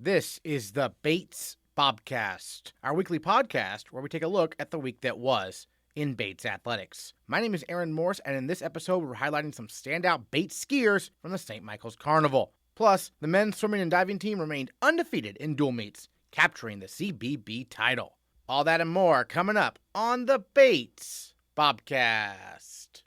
This is the Bates Bobcast, our weekly podcast where we take a look at the week that was in Bates athletics. My name is Aaron Morse, and in this episode, we're highlighting some standout Bates skiers from the St. Michael's Carnival. Plus, the men's swimming and diving team remained undefeated in dual meets, capturing the CBB title. All that and more coming up on the Bates Bobcast.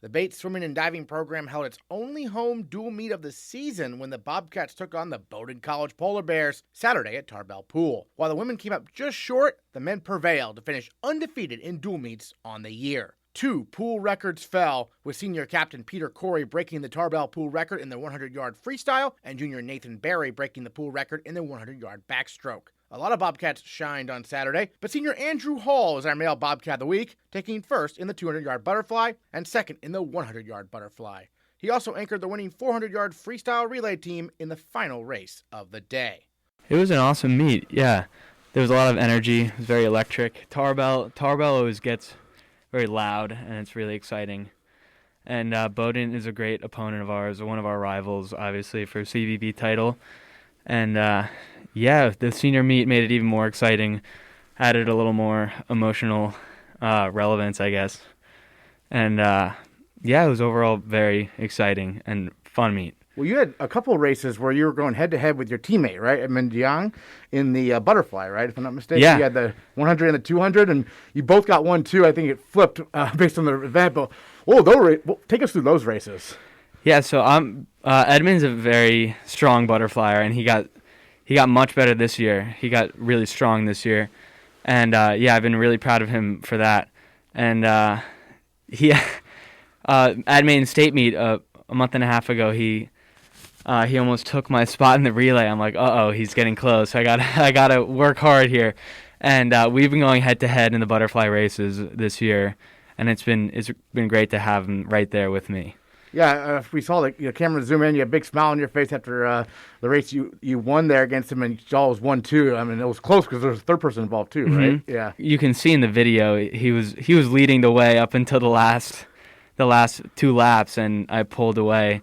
The Bates swimming and diving program held its only home dual meet of the season when the Bobcats took on the Bowdoin College Polar Bears Saturday at Tarbell Pool. While the women came up just short, the men prevailed to finish undefeated in dual meets on the year. 2 pool records fell, with senior captain Peter Corey breaking the Tarbell pool record in the 100-yard freestyle and junior Nathan Barry breaking the pool record in the 100-yard backstroke. A lot of Bobcats shined on Saturday, but senior Andrew Hall is our male Bobcat of the week, taking first in the 200-yard butterfly and second in the 100-yard butterfly. He also anchored the winning 400-yard freestyle relay team in the final race of the day. It was an awesome meet, yeah. There was a lot of energy. It was very electric. Tarbell always gets very loud, and it's really exciting. And Bowdoin is a great opponent of ours, one of our rivals, obviously, for CVB title. And, the senior meet made it even more exciting, added a little more emotional relevance, I guess. And, it was overall very exciting and fun meet. Well, you had a couple of races where you were going head-to-head with your teammate, right, Edmund Young, in the butterfly, right, if I'm not mistaken? Yeah. You had the 100 and the 200, and you both got 1-2. I think it flipped based on the event. But, take us through those races. Yeah, so Edmund's a very strong butterflyer, and he got much better this year. He got really strong this year. And, I've been really proud of him for that. And at Maine State meet a month and a half ago, he almost took my spot in the relay. I'm like, he's getting close. I gotta work hard here. And we've been going head to head in the butterfly races this year, and it's been great to have him right there with me. Yeah, we saw the camera zoom in. You had a big smile on your face after the race you won there against him, and y'all was 1-2. I mean, it was close because there was a third person involved too, right? Mm-hmm. Yeah. You can see in the video he was leading the way up until the last 2 laps, and I pulled away.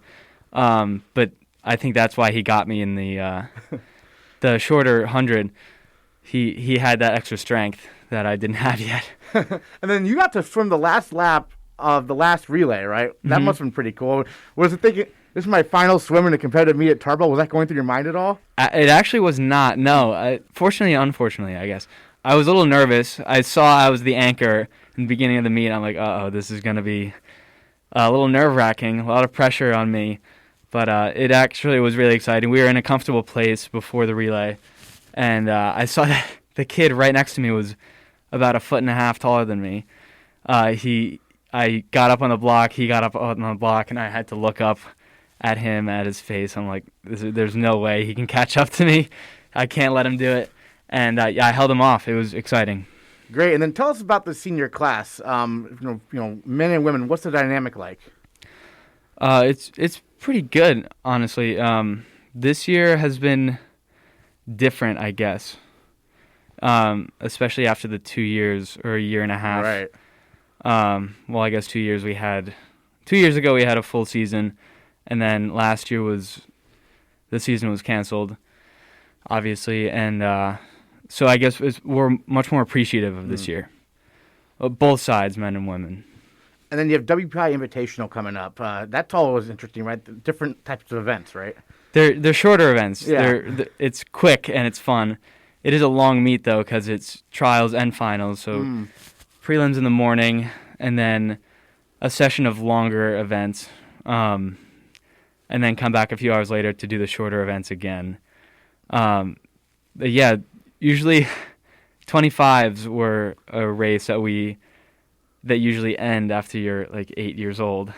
But I think that's why he got me in the shorter 100. He had that extra strength that I didn't have yet. And then you got to swim the last lap of the last relay, right? That must have been pretty cool. Was it thinking, this is my final swim in a competitive meet at Tarbell? Was that going through your mind at all? It actually was not, no. Fortunately, unfortunately, I guess. I was a little nervous. I saw I was the anchor in the beginning of the meet. I'm like, this is going to be a little nerve-wracking, a lot of pressure on me. But it actually was really exciting. We were in a comfortable place before the relay, and I saw that the kid right next to me was about 1.5 feet taller than me. I got up on the block, he got up on the block, and I had to look up at him, at his face. I'm like, there's no way he can catch up to me. I can't let him do it. And I held him off. It was exciting. Great. And then tell us about the senior class. Men and women. What's the dynamic like? It's pretty good, honestly. This year has been different, I guess. Especially after the 2 years or a year and a half. Right. I guess 2 years 2 years ago we had a full season, and then last year the season was canceled, obviously, and so I guess we're much more appreciative of this year. Both sides, men and women. And then you have WPI Invitational coming up. That's always interesting, right? The different types of events, right? They're shorter events. Yeah. It's quick and it's fun. It is a long meet, though, because it's trials and finals, so prelims in the morning, and then a session of longer events, and then come back a few hours later to do the shorter events again. Usually 25s were a race that usually end after you're like 8 years old.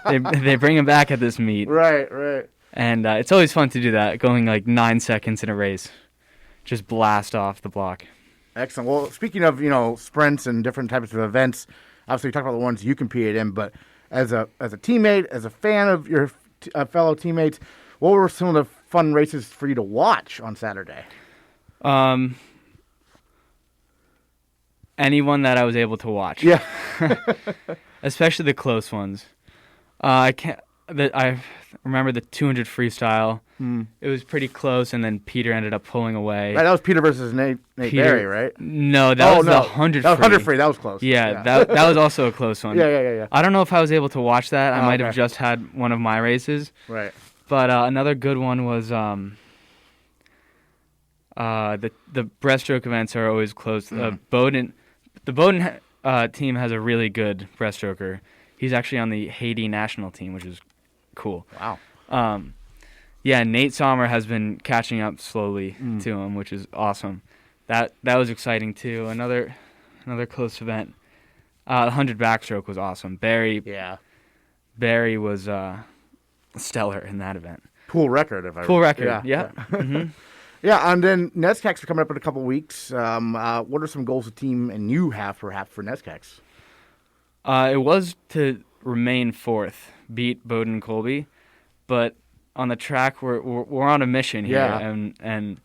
They bring them back at this meet. Right. And it's always fun to do that, going like 9 seconds in a race. Just blast off the block. Excellent. Well, speaking of, sprints and different types of events, obviously we talked about the ones you competed in, but as a teammate, as a fan of your fellow teammates, what were some of the fun races for you to watch on Saturday? Anyone that I was able to watch. Yeah. Especially the close ones. I remember the 200 freestyle. It was pretty close, and then Peter ended up pulling away. Right, that was Peter versus Nate Berry, right? No, that was the 100 free. That was 100 free. That was close. Yeah. That was also a close one. Yeah. I don't know if I was able to watch that. I might have just had one of my races. Right. But another good one was the breaststroke events are always close. The Bowdoin team has a really good breaststroker. He's actually on the Haiti national team, which is cool. Wow. Yeah, Nate Sommer has been catching up slowly to him, which is awesome. That was exciting too. Another close event. The 100 backstroke was awesome. Barry was stellar in that event. Pool record, Pool record. Yeah. Mm-hmm. Yeah, and then NESCACs are coming up in a couple of weeks. What are some goals the team and you have perhaps for NESCACs? It was to remain fourth, beat Bowdoin and Colby, but on the track we're on a mission here, and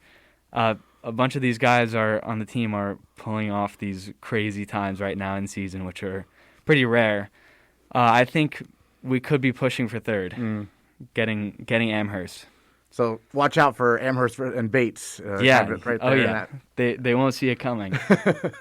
a bunch of these guys on the team are pulling off these crazy times right now in season, which are pretty rare. I think we could be pushing for third, getting Amherst. So watch out for Amherst and Bates. Right there. Oh yeah. They won't see it coming.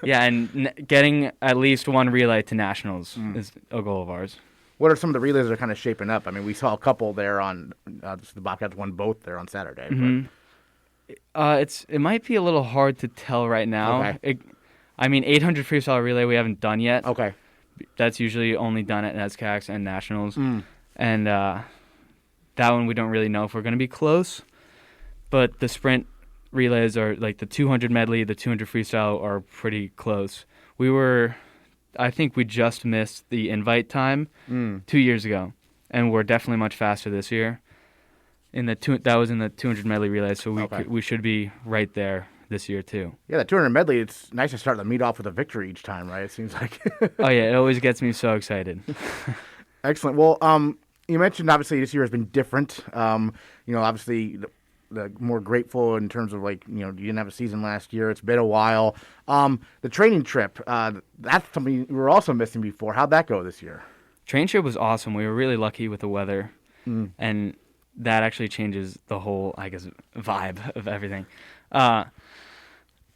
Yeah, and getting at least one relay to nationals is a goal of ours. What are some of the relays that are kind of shaping up? I mean, we saw a couple there on the Bobcats won both there on Saturday. Mm-hmm. It might be a little hard to tell right now. Okay. 800 freestyle relay we haven't done yet. Okay. That's usually only done at NESCACs and nationals, and that one we don't really know if we're going to be close. But the sprint relays are like the 200 medley, the 200 freestyle are pretty close. I think we just missed the invite time 2 years ago, and we're definitely much faster this year. That was in the 200 medley relay, so we should be right there this year too. Yeah, the 200 medley, it's nice to start the meet off with a victory each time, right? It seems like. Oh yeah, it always gets me so excited. Excellent. Well, you mentioned obviously this year has been different. Obviously the more grateful in terms of you didn't have a season last year. It's been a while. The training trip, that's something we were also missing before. How'd that go this year? Training trip was awesome. We were really lucky with the weather, and that actually changes the whole, I guess, vibe of everything.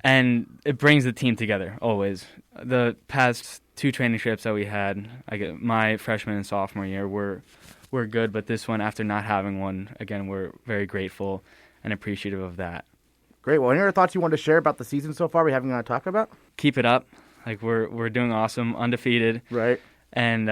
And it brings the team together always. The past two training trips that we had, my freshman and sophomore year, were good, but this one, after not having one, again, we're very grateful and appreciative of that. Great. Well, any other thoughts you want to share about the season so far we haven't got to talk about? Keep it up. We're doing awesome, undefeated. Right. And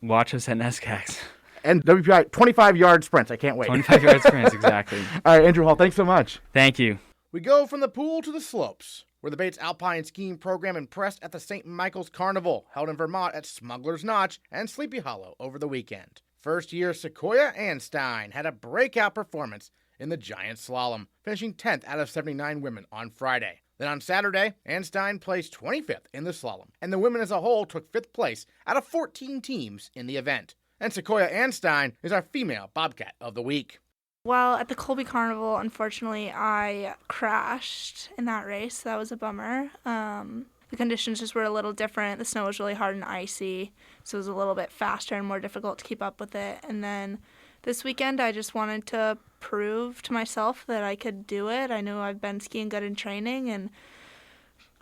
watch us at NESCACs. And WPI 25-yard sprints. I can't wait. 25-yard sprints, exactly. All right, Andrew Hall, thanks so much. Thank you. We go from the pool to the slopes, where the Bates Alpine skiing program impressed at the St. Michael's Carnival, held in Vermont at Smuggler's Notch and Sleepy Hollow over the weekend. First-year Sequoia Anstine had a breakout performance in the giant slalom, finishing 10th out of 79 women on Friday. Then on Saturday, Anstine placed 25th in the slalom, and the women as a whole took 5th place out of 14 teams in the event. And Sequoia Anstine is our female Bobcat of the week. Well, at the Colby Carnival, unfortunately, I crashed in that race. That was a bummer. The conditions just were a little different. The snow was really hard and icy, so it was a little bit faster and more difficult to keep up with it. And then this weekend, I just wanted to prove to myself that I could do it. I knew I've been skiing good in training, and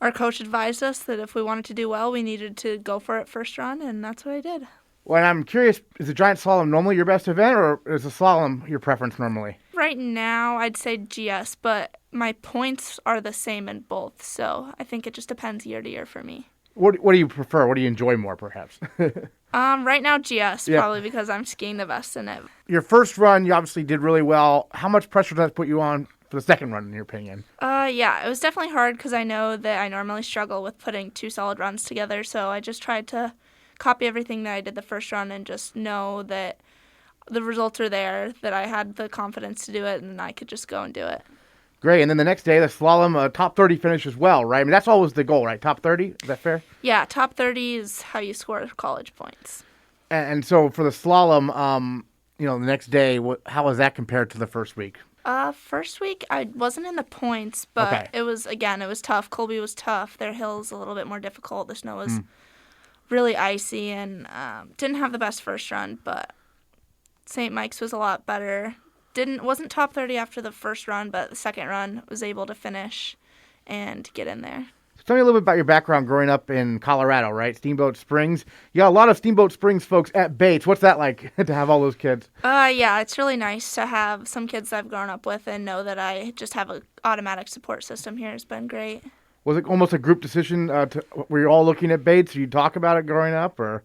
our coach advised us that if we wanted to do well, we needed to go for it first run, and that's what I did. Well, I'm curious, is the giant slalom normally your best event, or is the slalom your preference normally? Right now, I'd say GS, but my points are the same in both, so I think it just depends year to year for me. What do you prefer? What do you enjoy more, perhaps? Right now, GS, probably because I'm skiing the best in it. Your first run, you obviously did really well. How much pressure does that put you on for the second run, in your opinion? Yeah, it was definitely hard because I know that I normally struggle with putting two solid runs together, so I just tried to copy everything that I did the first run and just know that the results are there, that I had the confidence to do it, and then I could just go and do it. Great. And then the next day, the slalom, top 30 finish as well, right? I mean, that's always the goal, right? Top 30? Is that fair? Yeah, top 30 is how you score college points. And so for the slalom, the next day, how was that compared to the first week? First week I wasn't in the points, but Okay. it was tough. Colby was tough. Their hill's a little bit more difficult. The snow was really icy and didn't have the best first run, but St. Mike's was a lot better. Wasn't top 30 after the first run, but the second run was able to finish and get in there. Tell me a little bit about your background growing up in Colorado, right? Steamboat Springs. You got a lot of Steamboat Springs folks at Bates. What's that like to have all those kids? Yeah, it's really nice to have some kids I've grown up with and know that I just have an automatic support system here. It's been great. Was it almost a group decision? Were you all looking at Bates? Did you talk about it growing up, or?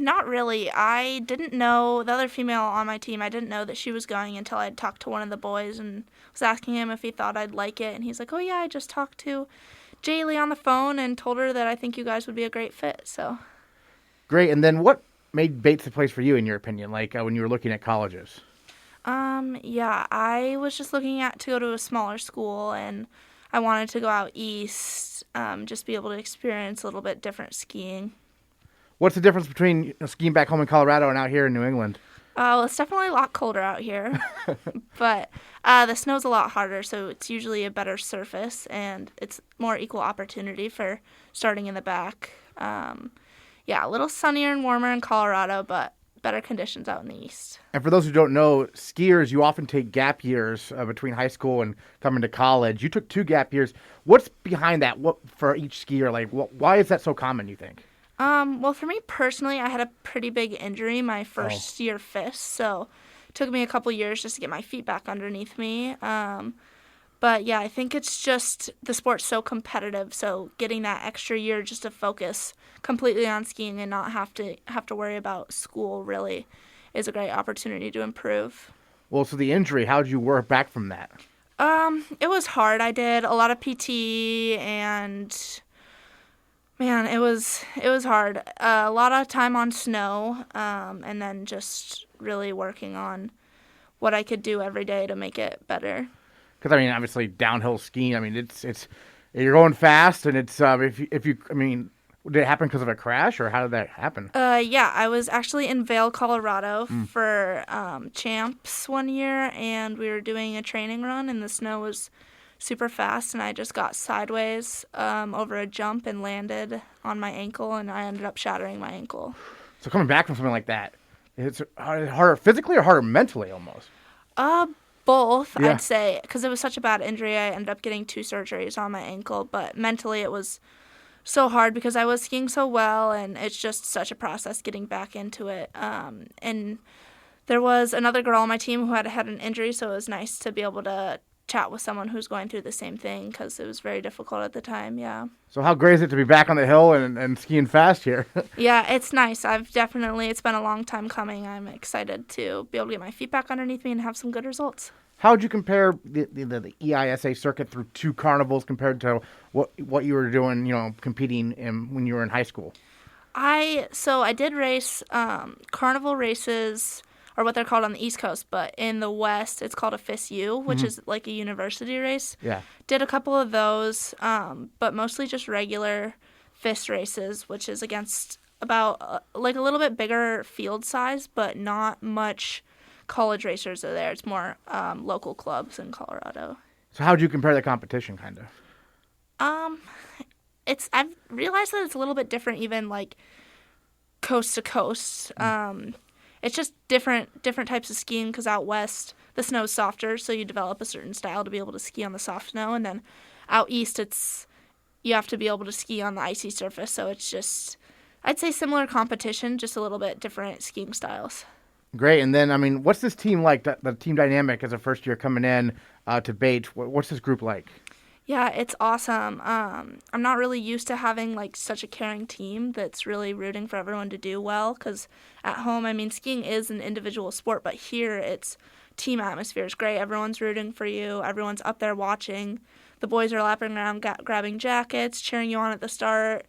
Not really. I didn't know the other female on my team. I didn't know that she was going until I'd talked to one of the boys and was asking him if he thought I'd like it, and he's like, "Oh yeah, I just talked to Jaylee on the phone and told her that I think you guys would be a great fit." So Great. And then what made Bates the place for you, in your opinion, like when you were looking at colleges? Yeah, I was just looking to go to a smaller school, and I wanted to go out east, just be able to experience a little bit different skiing. What's the difference between skiing back home in Colorado and out here in New England? Well, it's definitely a lot colder out here, but the snow's a lot harder, so it's usually a better surface, and it's more equal opportunity for starting in the back. Yeah, a little sunnier and warmer in Colorado, but better conditions out in the east. And for those who don't know, skiers, you often take gap years between high school and coming to college. You took 2 gap years. What's behind that? What for each skier? Like, why is that so common, you think? Well, for me personally, I had a pretty big injury my first year fist, so it took me a couple years just to get my feet back underneath me. But yeah, I think it's just the sport's so competitive, so getting that extra year just to focus completely on skiing and not have to worry about school really is a great opportunity to improve. Well, so the injury, how did you work back from that? It was hard. I did a lot of PT and man, it was hard. A lot of time on snow, and then just really working on what I could do every day to make it better. Because I mean, obviously downhill skiing. I mean, it's you're going fast, and it's if you I mean, did it happen because of a crash, or how did that happen? Yeah, I was actually in Vail, Colorado for champs one year, and we were doing a training run, and the snow was super fast, and I just got sideways over a jump and landed on my ankle, and I ended up shattering my ankle. So coming back from something like that, it's harder physically or harder mentally almost? Both, Yeah. I'd say, because it was such a bad injury. I ended up getting 2 surgeries on my ankle, but mentally it was so hard because I was skiing so well, and it's just such a process getting back into it. And there was another girl on my team who had an injury, so it was nice to be able to chat with someone who's going through the same thing because it was very difficult at the time, yeah. So how great is it to be back on the hill and skiing fast here? Yeah, it's nice. It's been a long time coming. I'm excited to be able to get my feet back underneath me and have some good results. How would you compare the EISA circuit through 2 carnivals compared to what you were doing, competing when you were in high school? I did race carnival races, or what they're called on the East Coast, but in the West, it's called a FISU, which is like a university race. Yeah. Did a couple of those, but mostly just regular FIS races, which is against about like a little bit bigger field size, but not much college racers are there. It's more local clubs in Colorado. So how would you compare the competition, kind of? I've realized that it's a little bit different, even like coast to coast. It's just different types of skiing because out west the snow is softer, so you develop a certain style to be able to ski on the soft snow, and then out east you have to be able to ski on the icy surface. So it's just, I'd say, similar competition, just a little bit different skiing styles. Great. And then, I mean, what's this team like, the team dynamic as a first year coming in to Bates? What's this group like? Yeah, it's awesome. I'm not really used to having like such a caring team that's really rooting for everyone to do well, because at home, I mean, skiing is an individual sport, but here it's team atmosphere is great. Everyone's rooting for you. Everyone's up there watching. The boys are lapping around, grabbing jackets, cheering you on at the start.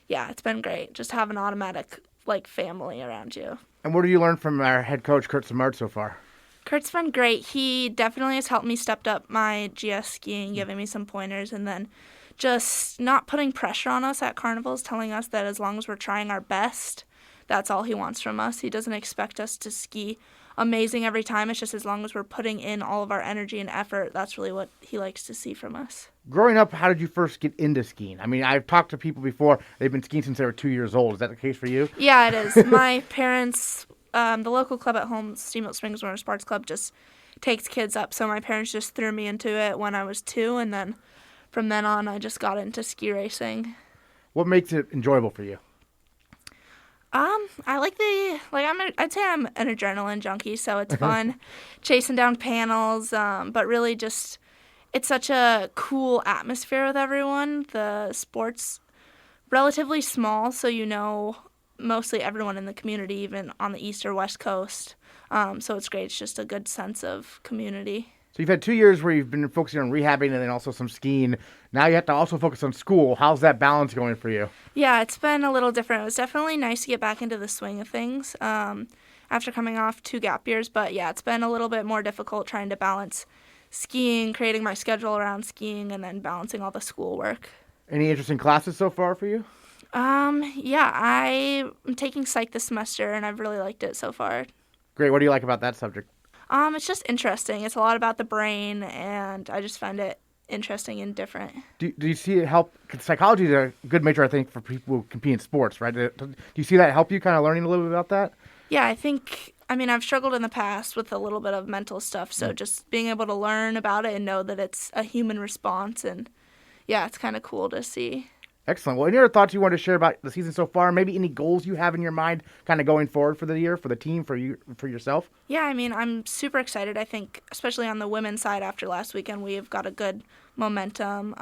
Yeah, it's been great. Just have an automatic like family around you. And what do you learn from our head coach, Kurt Samard, so far? Kurt's been great. He definitely has helped me step up my GS skiing, giving me some pointers, and then just not putting pressure on us at carnivals, telling us that as long as we're trying our best, that's all he wants from us. He doesn't expect us to ski amazing every time. It's just as long as we're putting in all of our energy and effort, that's really what he likes to see from us. Growing up, how did you first get into skiing? I mean, I've talked to people before. They've been skiing since they were 2 years old. Is that the case for you? Yeah, it is. My parents, the local club at home, Steamboat Springs Winter Sports Club, just takes kids up. So my parents just threw me into it when I was 2, and then from then on, I just got into ski racing. What makes it enjoyable for you? I like I'd say I'm an adrenaline junkie, so it's fun chasing down panels, but really just, it's such a cool atmosphere with everyone. The sport's relatively small, so mostly everyone in the community, even on the east or west coast. So it's great. It's just a good sense of community. So you've had 2 years where you've been focusing on rehabbing and then also some skiing. Now you have to also focus on school. How's that balance going for you? Yeah, it's been a little different. It was definitely nice to get back into the swing of things after coming off 2 gap years. But yeah, it's been a little bit more difficult trying to balance skiing, creating my schedule around skiing, and then balancing all the schoolwork. Any interesting classes so far for you? Yeah, I'm taking psych this semester, and I've really liked it so far. Great. What do you like about that subject? It's just interesting. It's a lot about the brain, and I just find it interesting and different. Do you see it help? Psychology is a good major, I think, for people who compete in sports, right? Do you see that help you kind of learning a little bit about that? Yeah, I've struggled in the past with a little bit of mental stuff, so just being able to learn about it and know that it's a human response, and yeah, it's kind of cool to see. Excellent. Well, any other thoughts you want to share about the season so far? Maybe any goals you have in your mind kind of going forward for the year, for the team, for you, for yourself? Yeah, I'm super excited. I think, especially on the women's side after last weekend, we've got a good momentum.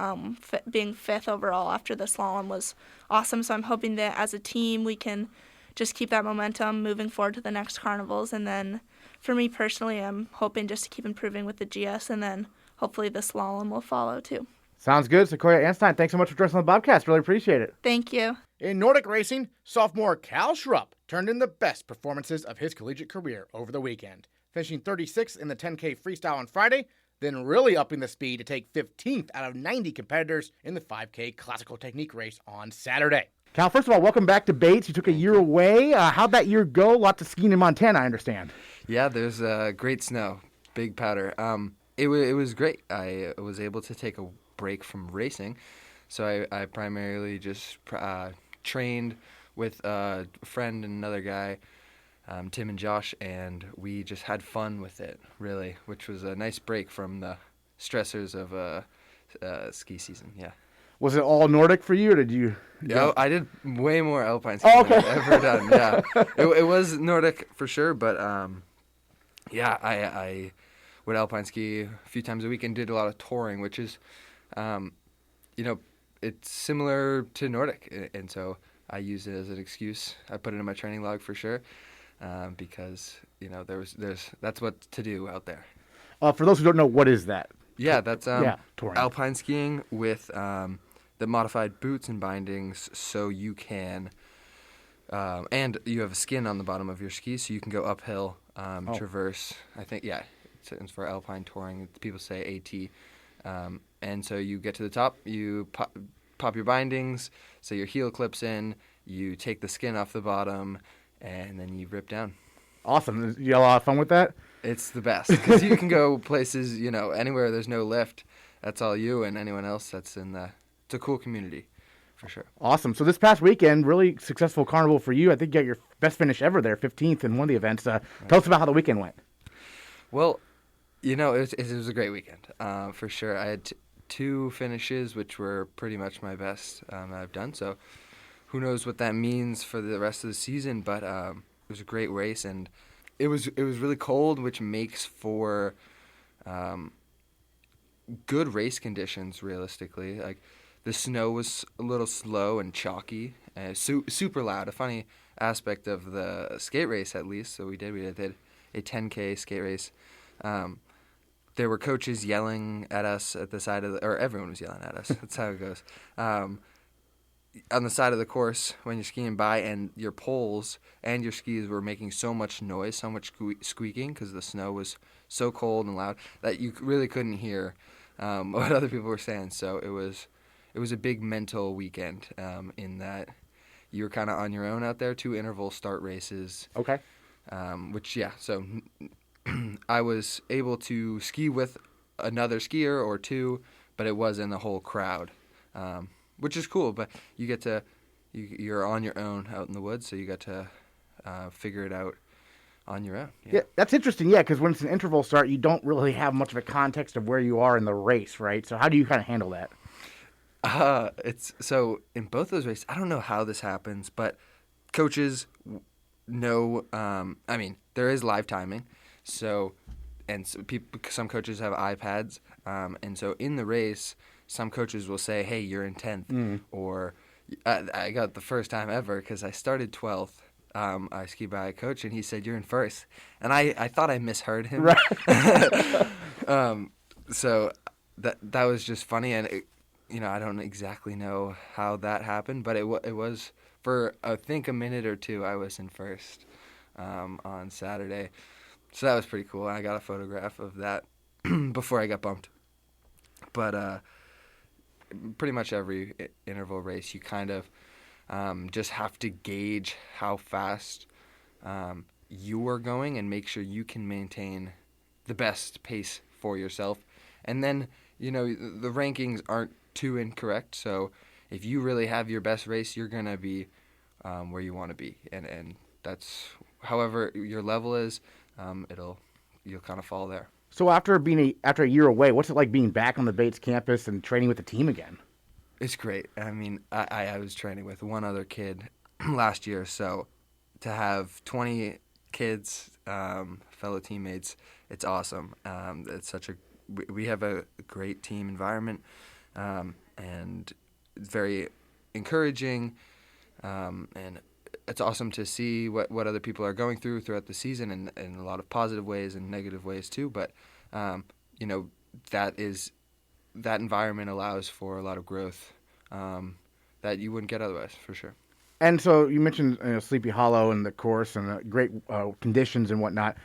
Being 5th overall after the slalom was awesome, so I'm hoping that as a team we can just keep that momentum moving forward to the next carnivals. And then for me personally, I'm hoping just to keep improving with the GS, and then hopefully the slalom will follow too. Sounds good. Sequoia, Anstine, thanks so much for joining us on the Bobcast. Really appreciate it. Thank you. In Nordic racing, sophomore Cal Schrupp turned in the best performances of his collegiate career over the weekend, finishing 36th in the 10K freestyle on Friday, then really upping the speed to take 15th out of 90 competitors in the 5K classical technique race on Saturday. Cal, first of all, welcome back to Bates. You took a year away. How'd that year go? Lots of skiing in Montana, I understand. Yeah, there's great snow, big powder. It was great. I was able to take a break from racing, so I primarily just trained with a friend and another guy, Tim and Josh, and we just had fun with it, really, which was a nice break from the stressors of ski season. Yeah. Was it all Nordic for you, or did you? Yeah, I did way more Alpine skiing than I've ever done. Yeah, it was Nordic for sure, but yeah, I would Alpine ski a few times a week and did a lot of touring, which is, it's similar to Nordic, and so I use it as an excuse. I put it in my training log for sure, because that's what to do out there. For those who don't know, what is that? Yeah, that's touring. Alpine skiing with the modified boots and bindings, so you can, and you have a skin on the bottom of your skis, so you can go uphill, traverse. I think, yeah, it stands for Alpine touring. People say AT. And so you get to the top, you pop your bindings, so your heel clips in, you take the skin off the bottom, and then you rip down. Awesome. You had a lot of fun with that? It's the best, because you can go places, anywhere there's no lift. That's all you, and anyone else that's it's a cool community, for sure. Awesome. So this past weekend, really successful carnival for you. I think you got your best finish ever there, 15th in one of the events. Tell us about how the weekend went. Well, it was a great weekend, for sure. I had 2 finishes, which were pretty much my best I've done. So who knows what that means for the rest of the season, but it was a great race, and it was really cold, which makes for good race conditions, realistically. Like, the snow was a little slow and chalky, and super loud. A funny aspect of the skate race, at least, so we did a 10K skate race. There were coaches yelling at us at the side or everyone was yelling at us. That's how it goes. On the side of the course when you're skiing by, and your poles and your skis were making so much noise, so much squeaking, because the snow was so cold and loud that you really couldn't hear what other people were saying. So it was a big mental weekend in that you were kind of on your own out there. 2 interval start races. Okay. So I was able to ski with another skier or two, but it wasn't the whole crowd, which is cool. But you get to, you're on your own out in the woods, so you get to figure it out on your own. Yeah, that's interesting. Yeah, because when it's an interval start, you don't really have much of a context of where you are in the race, right? So how do you kind of handle that? It's so in both those races, I don't know how this happens, but coaches know. I mean, there is live timing, so some coaches have iPads, and so in the race, some coaches will say, "Hey, you're in 10th," or I got the first time ever because I started 12th. I skied by a coach, and he said, "You're in first," and I thought I misheard him. Right. So that was just funny, and I don't exactly know how that happened, but it was for I think a minute or two I was in first on Saturday, so that was pretty cool. I got a photograph of that before I got bumped. But pretty much every interval race, you kind of just have to gauge how fast you are going and make sure you can maintain the best pace for yourself. And then, the rankings aren't too incorrect. So if you really have your best race, you're going to be where you want to be. And that's however your level is, you'll kind of fall there. So after a year away, what's it like being back on the Bates campus and training with the team again? It's great. I mean, I was training with one other kid last year, so to have 20 kids, fellow teammates, it's awesome. It's we have a great team environment, and very encouraging, and it's awesome to see what other people are going throughout the season, and in a lot of positive ways and negative ways too. But that environment allows for a lot of growth that you wouldn't get otherwise, for sure. And so you mentioned Sleepy Hollow and the course and great conditions and whatnot.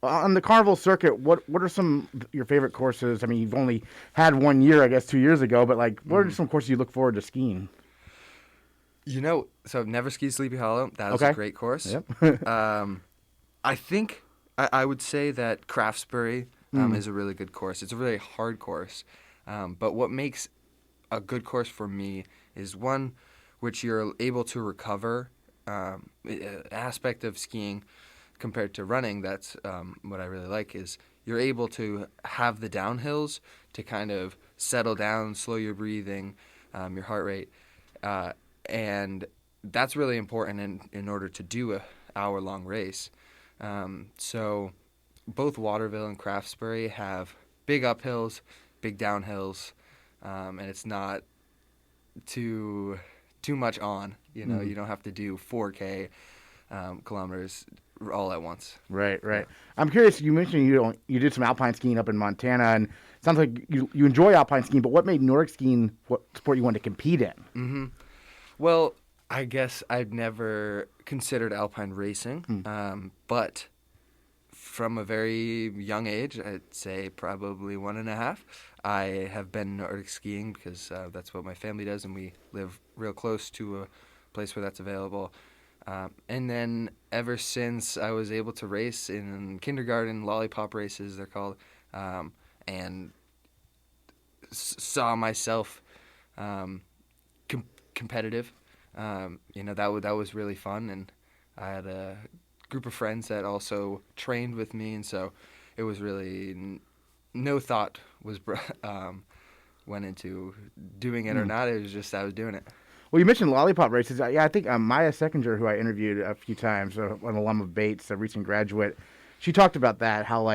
On the Carnival circuit, what are some of your favorite courses? I mean, you've only had 1 year, I guess, 2 years ago, but what are some courses you look forward to skiing? So I've never skied Sleepy Hollow. That is a great course. Yep. I think I would say that Craftsbury is a really good course. It's a really hard course. But what makes a good course for me is one which you're able to recover, aspect of skiing compared to running. That's what I really like is you're able to have the downhills to kind of settle down, slow your breathing, your heart rate. And that's really important in order to do a hour-long race. So both Waterville and Craftsbury have big uphills, big downhills, and it's not too much on. You don't have to do 4K kilometers all at once. Right. I'm curious. You mentioned you did some alpine skiing up in Montana, and it sounds like you enjoy alpine skiing. But what made Nordic skiing what sport you wanted to compete in? Mm-hmm. Well, I guess I've never considered alpine racing, but from a very young age, I'd say probably 1.5, I have been Nordic skiing because that's what my family does, and we live real close to a place where that's available. And then ever since I was able to race in kindergarten, lollipop races they're called, and saw myself competitive. That was really fun, and I had a group of friends that also trained with me, and so it was really no thought was went into doing it or not. It was just I was doing it. Well, you mentioned lollipop races. I think Maya Seckinger, who I interviewed a few times, an alum of Bates, a recent graduate, she talked about that, how,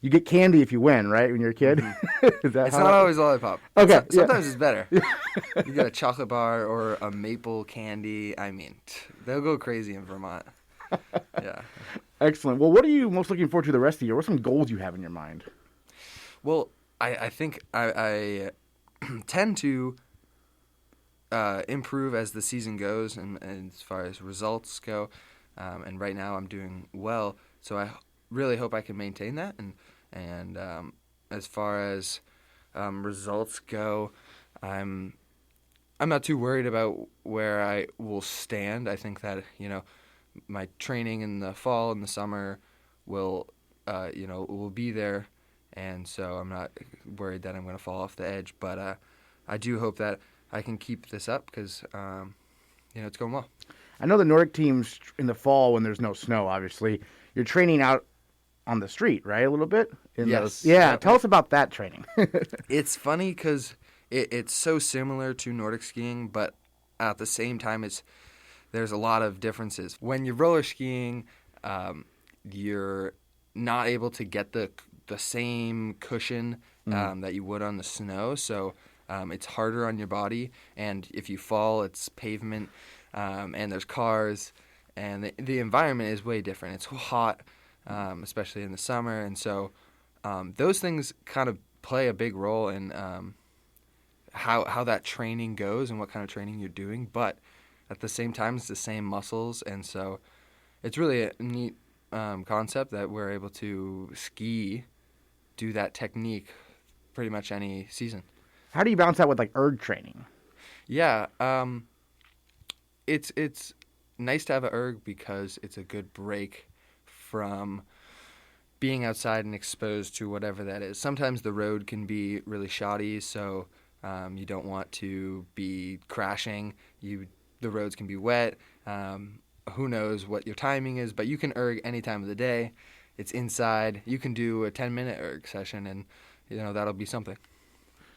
you get candy if you win, right, when you're a kid? Mm-hmm. It's not always lollipop. Okay. Sometimes it's better. You get a chocolate bar or a maple candy. I mean, they'll go crazy in Vermont. Yeah. Excellent. Well, what are you most looking forward to the rest of the year? What are some goals you have in your mind? Well, I think I tend to improve as the season goes and as far as results go. And right now I'm doing well, so I really hope I can maintain that. And as far as results go, I'm not too worried about where I will stand. I think that my training in the fall and the summer will be there, and so I'm not worried that I'm going to fall off the edge. But I do hope that I can keep this up because it's going well. I know the Nordic teams in the fall when there's no snow, obviously, you're training out on the street, right, a little bit? Yes. Yeah, tell us about that training. It's funny because it's so similar to Nordic skiing, but at the same time, there's a lot of differences. When you're roller skiing, you're not able to get the same cushion that you would on the snow, so it's harder on your body, and if you fall, it's pavement, and there's cars, and the environment is way different. It's hot, especially in the summer, and so those things kind of play a big role in how that training goes and what kind of training you're doing, but at the same time, it's the same muscles, and so it's really a neat concept that we're able to do that technique pretty much any season. How do you balance that with like erg training? Yeah, it's nice to have an erg because it's a good break from being outside and exposed to whatever that is. Sometimes the road can be really shoddy, so you don't want to be crashing. The roads can be wet. Who knows what your timing is, but you can erg any time of the day. It's inside. You can do a 10-minute erg session, and that'll be something.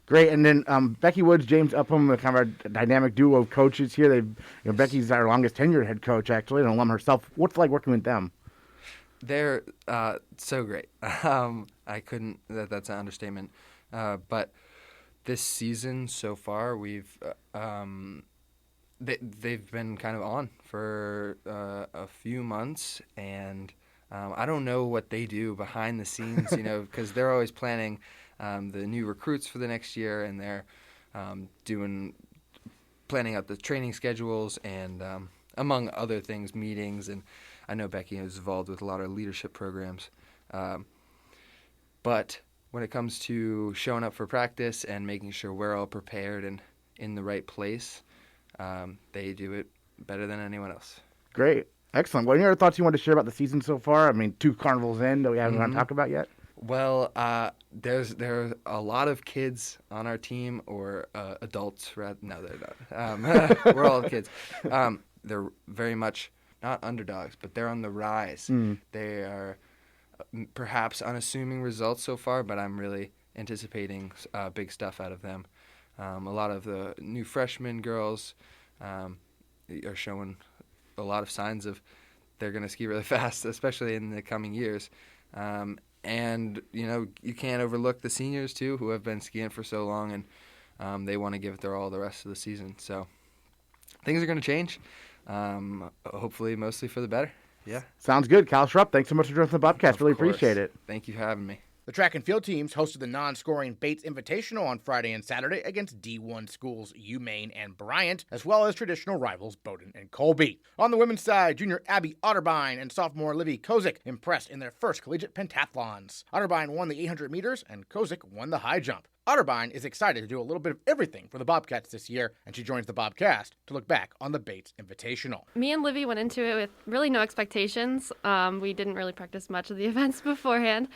Great, and then Becky Woods, James Upham, kind of a dynamic duo of coaches here. Becky's our longest tenured head coach, actually, an alum herself. What's it like working with them? They're so great. I couldn't. That's an understatement. But this season so far, they've been kind of on for a few months, and I don't know what they do behind the scenes, because they're always planning the new recruits for the next year, and they're planning out the training schedules and, among other things, meetings. And I know Becky is involved with a lot of leadership programs. But when it comes to showing up for practice and making sure we're all prepared and in the right place, they do it better than anyone else. Great. Excellent. Well, any other thoughts you want to share about the season so far? I mean, 2 carnivals in that we haven't gone to talk about yet? Well, there are a lot of kids on our team, or adults. No, they're not. We're all kids. They're very much not underdogs, but they're on the rise. They are perhaps unassuming results so far, but I'm really anticipating big stuff out of them. A lot of the new freshman girls are showing a lot of signs of they're going to ski really fast, especially in the coming years. And, you can't overlook the seniors, too, who have been skiing for so long, and they want to give it their all the rest of the season. So things are going to change, hopefully mostly for the better. Yeah. Sounds good. Kyle Schrupp, thanks so much for joining the Bobcast. Really appreciate it. Thank you for having me. The track and field teams hosted the non-scoring Bates Invitational on Friday and Saturday against D1 schools UMaine and Bryant, as well as traditional rivals Bowdoin and Colby. On the women's side, junior Abbey Otterbein and sophomore Livy Kozik impressed in their first collegiate pentathlons. Otterbein won the 800 meters and Kozik won the high jump. Otterbein is excited to do a little bit of everything for the Bobcats this year, and she joins the Bobcast to look back on the Bates Invitational. Me and Livy went into it with really no expectations. We didn't really practice much of the events beforehand.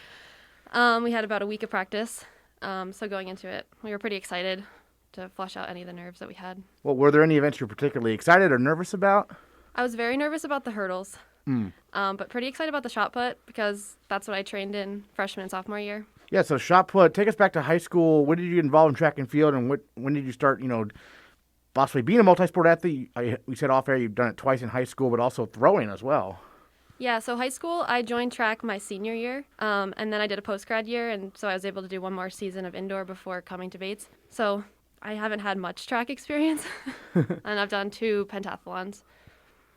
We had about a week of practice, so going into it, we were pretty excited to flush out any of the nerves that we had. Well, were there any events you were particularly excited or nervous about? I was very nervous about the hurdles, but pretty excited about the shot put because that's what I trained in freshman and sophomore year. Yeah, so shot put, take us back to high school. When did you get involved in track and field, and when did you start, possibly being a multi-sport athlete? We said off air you've done it twice in high school, but also throwing as well. Yeah, so high school, I joined track my senior year, and then I did a post-grad year, and so I was able to do one more season of indoor before coming to Bates. So I haven't had much track experience, and I've done 2 pentathlons.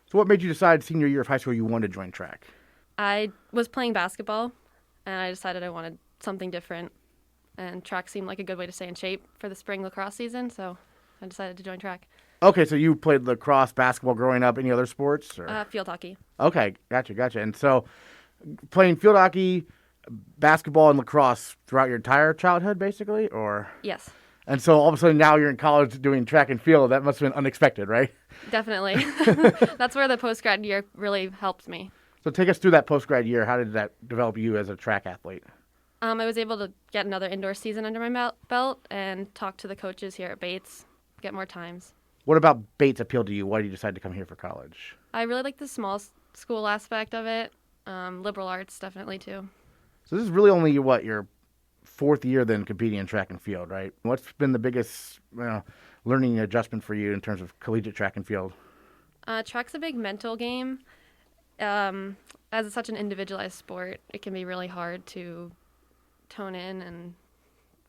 So what made you decide senior year of high school you wanted to join track? I was playing basketball, and I decided I wanted something different, and track seemed like a good way to stay in shape for the spring lacrosse season, so I decided to join track. Okay, so you played lacrosse, basketball growing up. Any other sports? Or? Field hockey. Okay, gotcha. And so playing field hockey, basketball, and lacrosse throughout your entire childhood, basically? Or Yes. And so all of a sudden now you're in college doing track and field. That must have been unexpected, right? Definitely. That's where the post-grad year really helped me. So take us through that post-grad year. How did that develop you as a track athlete? I was able to get another indoor season under my belt and talk to the coaches here at Bates, get more times. What about Bates appealed to you? Why did you decide to come here for college? I really like the small school aspect of it. Liberal arts, definitely, too. So this is really only, your fourth year then competing in track and field, right? What's been the biggest learning adjustment for you in terms of collegiate track and field? Track's a big mental game. As it's such an individualized sport, it can be really hard to tone in and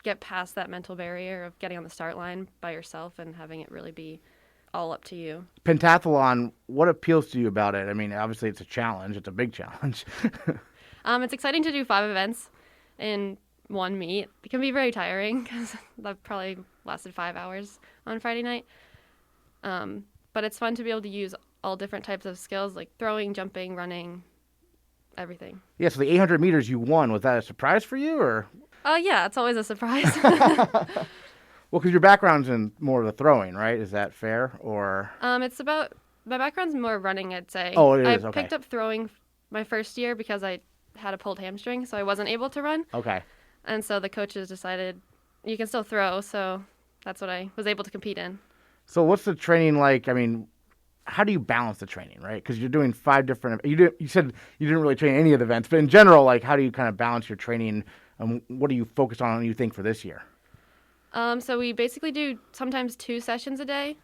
get past that mental barrier of getting on the start line by yourself and having it really be all up to you. Pentathlon, what appeals to you about it? I mean, obviously it's a challenge. It's a big challenge. It's exciting to do 5 events in one meet. It can be very tiring because that probably lasted 5 hours on Friday night. But it's fun to be able to use all different types of skills like throwing, jumping, running, everything. Yeah, so the 800 meters you won, was that a surprise for you, or? Yeah, it's always a surprise. Well, because your background's in more of the throwing, right? Is that fair, or? It's about, my background's more running, I'd say. Oh, it is, I okay. picked up throwing my first year because I had a pulled hamstring, so I wasn't able to run. Okay. And so the coaches decided you can still throw, so that's what I was able to compete in. So what's the training like? I mean, how do you balance the training, right? Because you're doing 5 different. You said you didn't really train any of the events, but in general, like, how do you kind of balance your training? What do you focus on? You think for this year? So we basically do sometimes 2 sessions a day.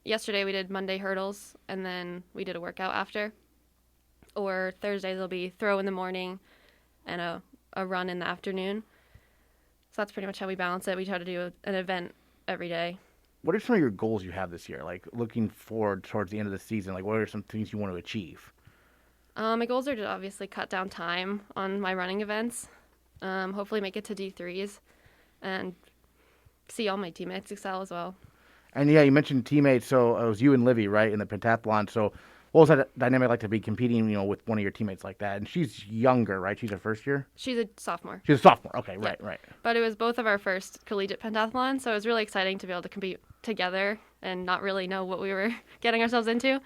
Yesterday we did Monday hurdles, and then we did a workout after. Or Thursdays will be throw in the morning and a run in the afternoon. So that's pretty much how we balance it. We try to do an event every day. What are some of your goals you have this year? Like, looking forward towards the end of the season, like, what are some things you want to achieve? My goals are to obviously cut down time on my running events, hopefully make it to D3s, and see all my teammates excel as well. And yeah, you mentioned teammates, so it was you and Livy, right, in the pentathlon. So what was that dynamic like to be competing, with one of your teammates like that? And she's younger, right? She's a first year? She's a sophomore. She's a sophomore. Okay, right, Yeah. right. But it was both of our first collegiate pentathlon, so it was really exciting to be able to compete together and not really know what we were getting ourselves into.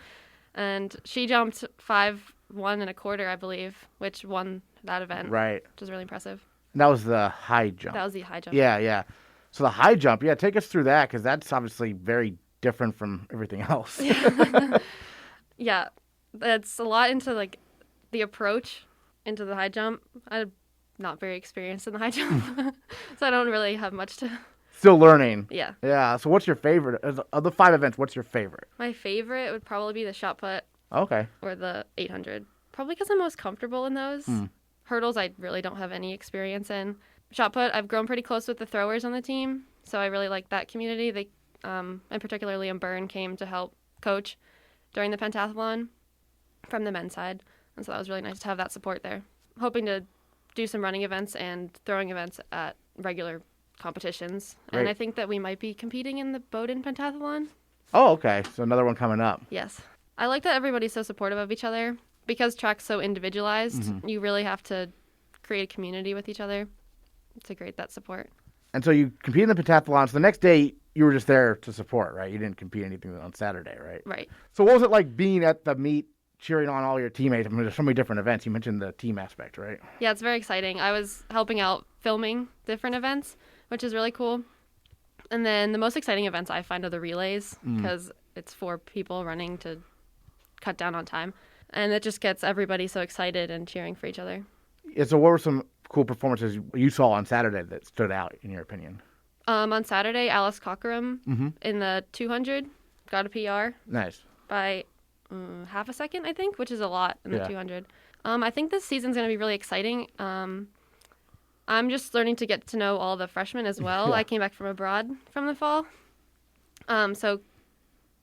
And she jumped 5.1 1/4, I believe, which won that event. Right. Which was really impressive. And that was the high jump. That was the high jump. Yeah, yeah. So the high jump, yeah, take us through that, because that's obviously very different from everything else. Yeah, that's a lot into like the approach into the high jump. I'm not very experienced in the high jump, so I don't really have much to. Still learning. Yeah. Yeah. So what's your favorite of the 5 events? What's your favorite? My favorite would probably be the shot put Okay. or the 800. Probably because I'm most comfortable in those. Hurdles, I really don't have any experience in. Shot put, I've grown pretty close with the throwers on the team, so I really like that community. They, and particularly Liam Byrne came to help coach during the pentathlon from the men's side, and so that was really nice to have that support there. Hoping to do some running events and throwing events at regular competitions, Great. and I think that we might be competing in the Bowdoin pentathlon. Oh, okay. So another one coming up. Yes. I like that everybody's so supportive of each other. Because track's so individualized, you really have to create a community with each other to create that support. And so you compete in the pentathlon. So the next day, you were just there to support, right? You didn't compete anything on Saturday, right? Right. So what was it like being at the meet, cheering on all your teammates? I mean, there's so many different events. You mentioned the team aspect, right? Yeah, it's very exciting. I was helping out filming different events, which is really cool. And then the most exciting events I find are the relays, because it's 4 people running to cut down on time. And it just gets everybody so excited and cheering for each other. Yeah, so what were some cool performances you saw on Saturday that stood out, in your opinion? On Saturday, Alice Cockerham in the 200 got a PR Nice. by half a second, I think, which is a lot in the Yeah. 200. I think this season's going to be really exciting. I'm just learning to get to know all the freshmen as well. Yeah. I came back from abroad from the fall. So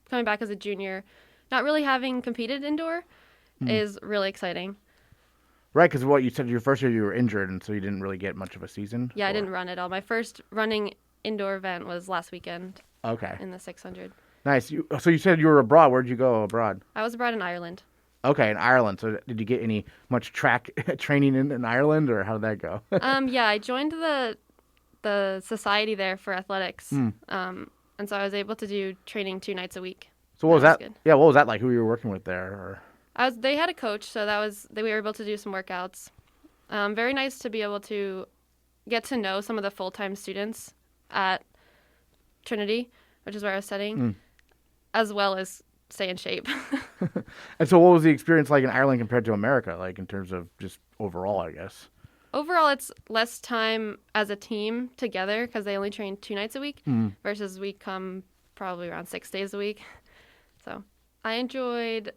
coming back as a junior, not really having competed indoor is really exciting. Right, because what you said your first year you were injured, and so you didn't really get much of a season? Yeah, I Or- didn't run at all. My first running indoor event was last weekend Okay. in the 600. Nice. So you said you were abroad. Where'd you go abroad? I was abroad in Ireland. Okay, in Ireland. So did you get much track training in Ireland, or how did that go? Yeah, I joined the the society there for athletics. And so I was able to do training 2 nights a week. So what was that? Good. Yeah, what was that like? Who you were working with there? Or? They had a coach, so we were able to do some workouts. Very nice to be able to get to know some of the full-time students at Trinity, which is where I was studying, as well as stay in shape. And so what was the experience like in Ireland compared to America, like in terms of just overall, I guess? Overall, it's less time as a team together because they only train 2 nights a week versus we come probably around 6 days a week. So I enjoyed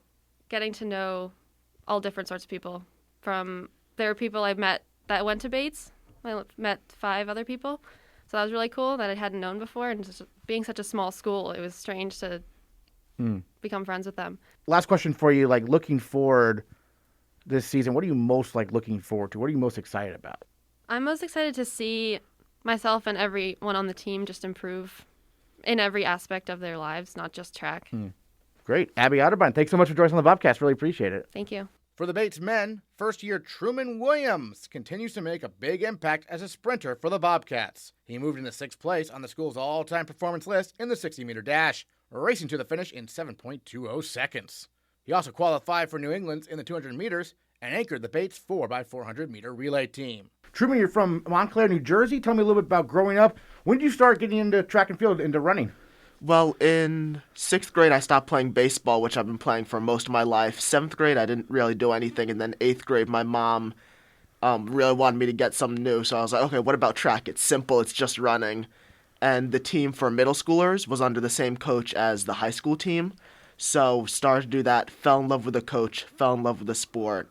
getting to know all different sorts of people. There were people I met that went to Bates. I met 5 other people. So that was really cool that I hadn't known before. And just being such a small school, it was strange to become friends with them. Last question for you, like looking forward this season, what are you most like looking forward to? What are you most excited about? I'm most excited to see myself and everyone on the team just improve in every aspect of their lives, not just track. Great. Abbey Otterbein, thanks so much for joining us on the Bobcast. Really appreciate it. Thank you. For the Bates men, first-year Truman Williams continues to make a big impact as a sprinter for the Bobcats. He moved into 6th place on the school's all-time performance list in the 60-meter dash, racing to the finish in 7.20 seconds. He also qualified for New England's in the 200 meters and anchored the Bates 4x400-meter relay team. Truman, you're from Montclair, New Jersey. Tell me a little bit about growing up. When did you start getting into track and field, into running? Well, in 6th grade, I stopped playing baseball, which I've been playing for most of my life. 7th grade, I didn't really do anything. And then 8th grade, my mom really wanted me to get something new. So I was like, okay, what about track? It's simple. It's just running. And the team for middle schoolers was under the same coach as the high school team. So started to do that, fell in love with the coach, fell in love with the sport.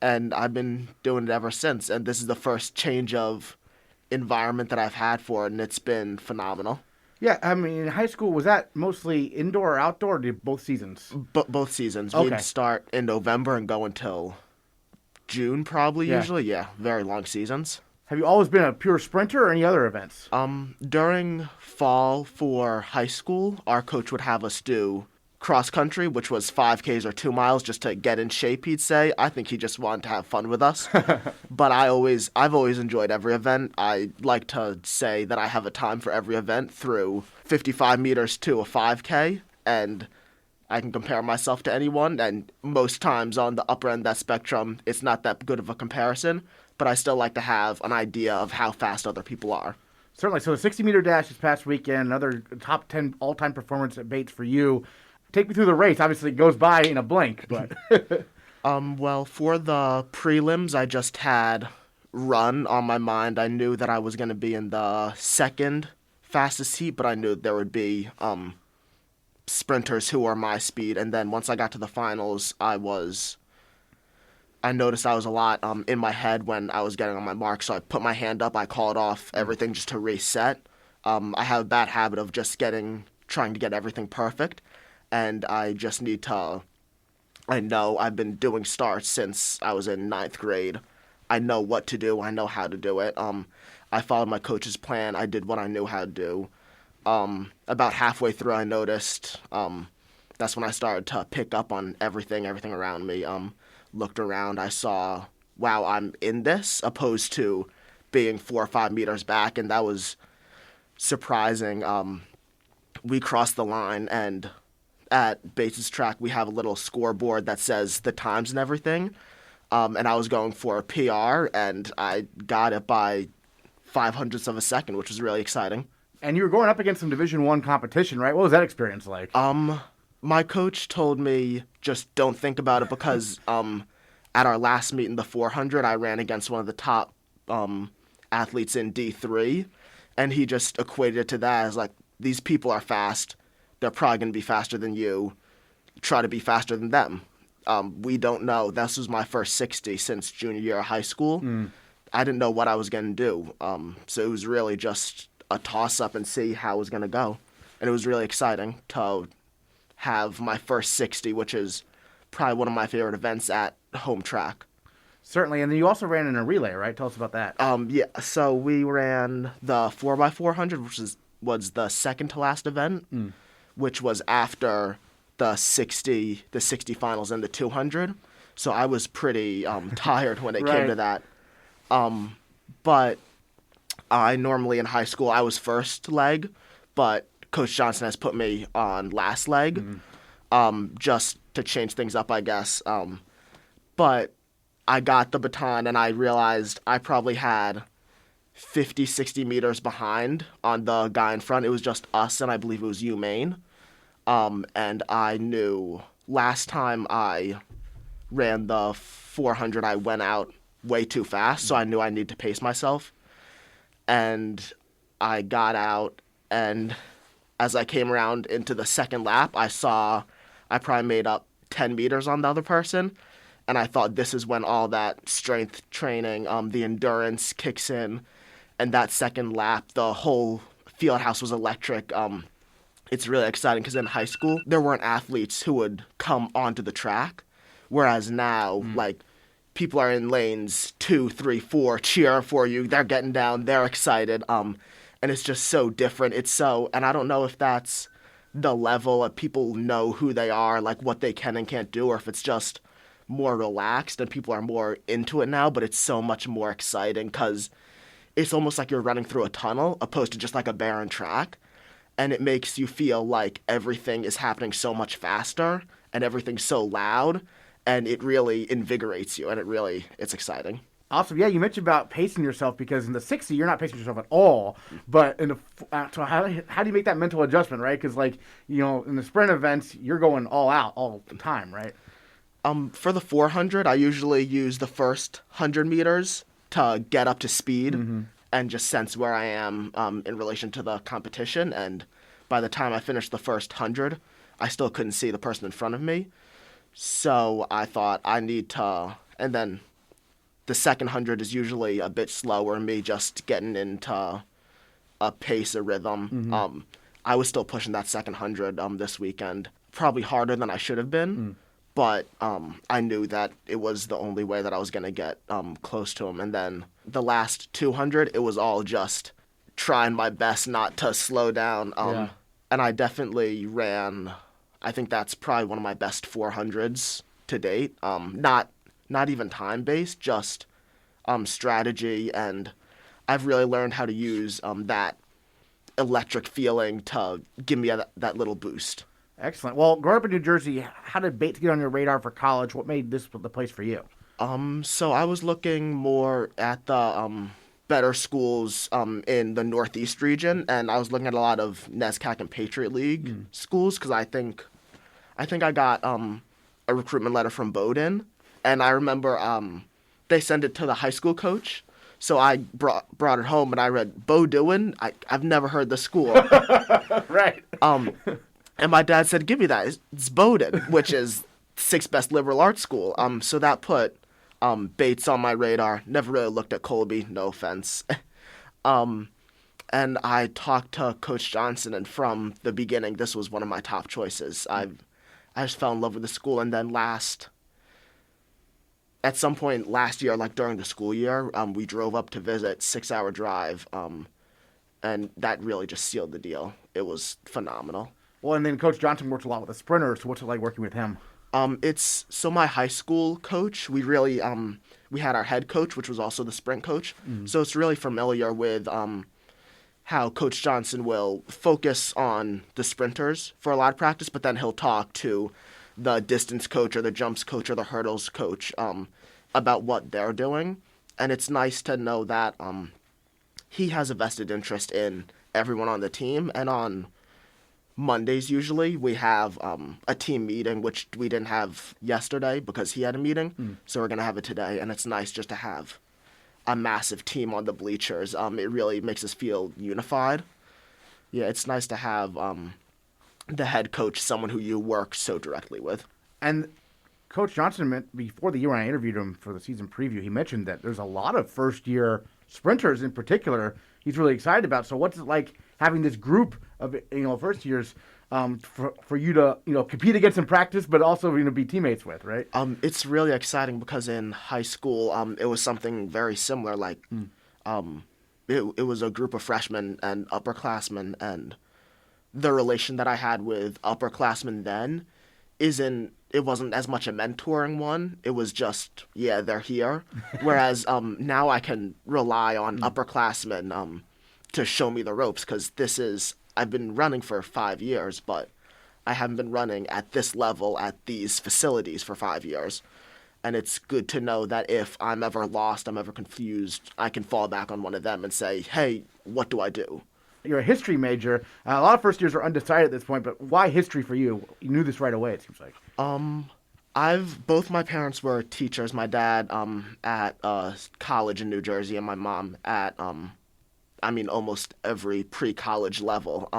And I've been doing it ever since. And this is the first change of environment that I've had for it, and it's been phenomenal. Yeah, I mean, in high school, was that mostly indoor or outdoor, or did both seasons? Both seasons. Okay. We'd start in November and go until June probably, usually. Yeah, very long seasons. Have you always been a pure sprinter or any other events? During fall for high school, our coach would have us do cross country, which was 5Ks or 2 miles just to get in shape, he'd say. I think he just wanted to have fun with us. But I've always enjoyed every event. I like to say that I have a time for every event through 55 meters to a 5K, and I can compare myself to anyone, and most times on the upper end of that spectrum, it's not that good of a comparison, but I still like to have an idea of how fast other people are. Certainly. So the 60-meter dash this past weekend, another top 10 all-time performance at Bates for you. Take me through the race. Obviously, it goes by in a blink, but... Well, for the prelims, I just had run on my mind. I knew that I was going to be in the second fastest heat, but I knew there would be sprinters who are my speed. And then once I got to the finals, I noticed I was a lot in my head when I was getting on my mark, so I put my hand up, I called off everything just to reset. I have a bad habit of just trying to get everything perfect. And I just need to, I know I've been doing starts since I was in 9th grade. I know what to do. I know how to do it. I followed my coach's plan. I did what I knew how to do. About halfway through, I noticed that's when I started to pick up on everything around me. Looked around. I saw, wow, I'm in this, opposed to being 4 or 5 meters back, and that was surprising. We crossed the line, and at Bates' track, we have a little scoreboard that says the times and everything. And I was going for a PR, and I got it by 0.05 of a second, which was really exciting. And you were going up against some Division I competition, right? What was that experience like? My coach told me just don't think about it because at our last meet in the 400, I ran against one of the top athletes in D3, and he just equated it to that as like, these people are fast. They're probably going to be faster than you. Try to be faster than them. We don't know. This was my first 60 since junior year of high school. I didn't know what I was going to do. So it was really just a toss-up and see how it was going to go. And it was really exciting to have my first 60, which is probably one of my favorite events at home track. Certainly. And then you also ran in a relay, right? Tell us about that. Yeah. So we ran the 4x400, which was the second to last event. Which was after the 60 finals and the 200. So I was pretty tired when it came to that. But I normally in high school I was first leg, but Coach Johnson has put me on last leg, just to change things up, I guess. But I got the baton and I realized I probably had 50, 60 meters behind on the guy in front. It was just us, and I believe it was UMaine. And I knew last time I ran the 400, I went out way too fast, so I knew I needed to pace myself. And I got out, and as I came around into the second lap, I saw I probably made up 10 meters on the other person, and I thought this is when all that strength training, the endurance kicks in, and that second lap, the whole field house was electric. It's really exciting because in high school, there weren't athletes who would come onto the track, whereas now, like, people are in lanes 2, 3, 4, cheering for you. They're getting down. They're excited. And it's just so different. And I don't know if that's the level of people know who they are, like what they can and can't do, or if it's just more relaxed and people are more into it now. But it's so much more exciting because it's almost like you're running through a tunnel opposed to just like a barren track. And it makes you feel like everything is happening so much faster and everything's so loud. And it really invigorates you, and it's exciting. Awesome. Yeah, you mentioned about pacing yourself because in the 60, you're not pacing yourself at all. But in the so how do you make that mental adjustment, right? Because, like, you know, in the sprint events, you're going all out all the time, right? For the 400, I usually use the first 100 meters to get up to speed and just sense where I am in relation to the competition. And by the time I finished the first 100, I still couldn't see the person in front of me. So I thought I need to, and then the second 100 is usually a bit slower, me just getting into a pace, a rhythm. I was still pushing that second 100 this weekend, probably harder than I should have been, but I knew that it was the only way that I was going to get close to him. And then the last 200, it was all just trying my best not to slow down. And I definitely ran, I think that's probably one of my best 400s to date. Not even time-based, just strategy. And I've really learned how to use that electric feeling to give me that little boost. Excellent. Well, growing up in New Jersey, how did Bates get on your radar for college? What made this the place for you? So I was looking more at the better schools in the Northeast region, and I was looking at a lot of NESCAC and Patriot League schools because I think I got a recruitment letter from Bowdoin, and I remember they sent it to the high school coach. So I brought it home and I read Bowdoin. I've never heard the school. Right. And my dad said, "Give me that. It's Bowdoin, which is 6th best liberal arts school." So that put Bates on my radar. Never really looked at Colby. No offense. And I talked to Coach Johnson, and from the beginning, this was one of my top choices. I just fell in love with the school, and then at some point last year, like during the school year, we drove up to visit, 6-hour drive, and that really just sealed the deal. It was phenomenal. Well, and then Coach Johnson works a lot with the sprinters. So what's it like working with him? So my high school coach, we really we had our head coach, which was also the sprint coach. So it's really familiar with how Coach Johnson will focus on the sprinters for a lot of practice, but then he'll talk to the distance coach or the jumps coach or the hurdles coach about what they're doing. And it's nice to know that he has a vested interest in everyone on the team. And on Mondays usually we have a team meeting, which we didn't have yesterday because he had a meeting. So we're going to have it today. And it's nice just to have a massive team on the bleachers. It really makes us feel unified. Yeah, it's nice to have the head coach, someone who you work so directly with. And Coach Johnson, before the year when I interviewed him for the season preview, he mentioned that there's a lot of first-year sprinters in particular he's really excited about. So what's it like having this group of first years for you to compete against in practice, but also be teammates with, right? It's really exciting because in high school it was something very similar. Like it was a group of freshmen and upperclassmen, and the relation that I had with upperclassmen then isn't it wasn't as much a mentoring one. It was just, yeah, they're here. Whereas now I can rely on upperclassmen to show me the ropes, because I've been running for 5 years, but I haven't been running at this level at these facilities for 5 years. And it's good to know that if I'm ever lost, I'm ever confused, I can fall back on one of them and say, hey, what do I do? You're a history major. A lot of first years are undecided at this point, but why history for you? You knew this right away, it seems like. Both my parents were teachers. My dad at college in New Jersey, and my mom at almost every pre-college level.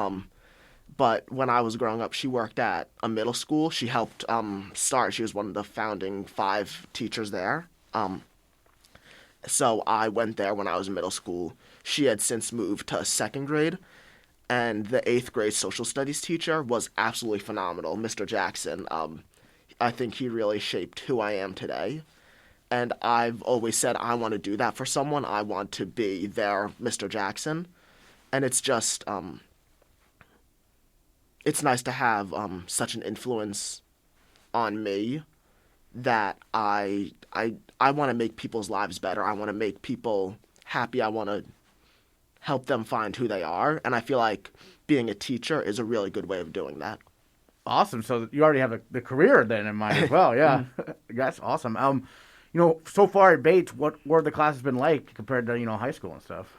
But when I was growing up, she worked at a middle school. She helped start. She was one of the founding 5 teachers there. So I went there when I was in middle school. She had since moved to 2nd grade, and the 8th grade social studies teacher was absolutely phenomenal, Mr. Jackson. I think he really shaped who I am today. And I've always said I want to do that for someone. I want to be their Mr. Jackson. And it's just, it's nice to have such an influence on me that I want to make people's lives better. I want to make people happy. I want to help them find who they are. And I feel like being a teacher is a really good way of doing that. Awesome. So you already have the career then in mind as well. Yeah, that's awesome. So far at Bates, what have the classes been like compared to high school and stuff?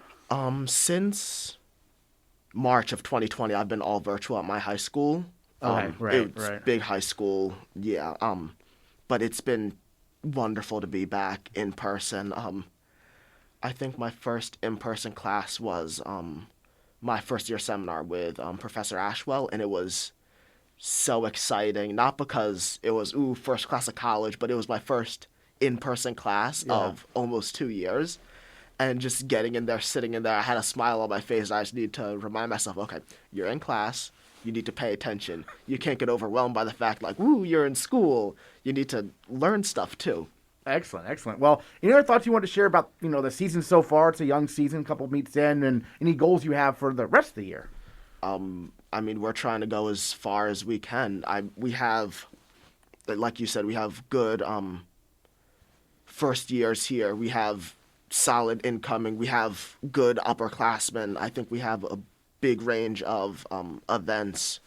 Since March of 2020, I've been all virtual at my high school. Right. Big high school, yeah. But it's been wonderful to be back in person. I think my first in-person class was my first year seminar with Professor Ashwell, and it was so exciting. Not because it was first class of college, but it was my first in-person class of almost 2 years. And just getting in there, sitting in there, I had a smile on my face. I just need to remind myself, okay, you're in class. You need to pay attention. You can't get overwhelmed by the fact, like, you're in school. You need to learn stuff, too. Excellent. Well, any other thoughts you want to share about, the season so far? It's a young season, a couple meets in, and any goals you have for the rest of the year? We're trying to go as far as we can. We have, like you said, we have good first years here. We have solid incoming. We have good upperclassmen. I think we have a big range of events.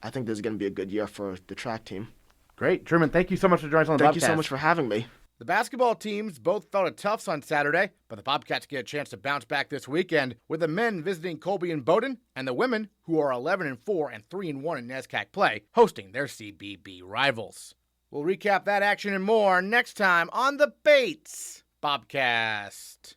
I think this is going to be a good year for the track team. Great. Truman, thank you so much for joining us on the Bobcast. Thank you so much for having me. The basketball teams both felt a toughs on Saturday, but the Bobcats get a chance to bounce back this weekend with the men visiting Colby and Bowdoin, and the women, who are 11-4 and 3-1 in NESCAC play, hosting their CBB rivals. We'll recap that action and more next time on the Bates Bobcast.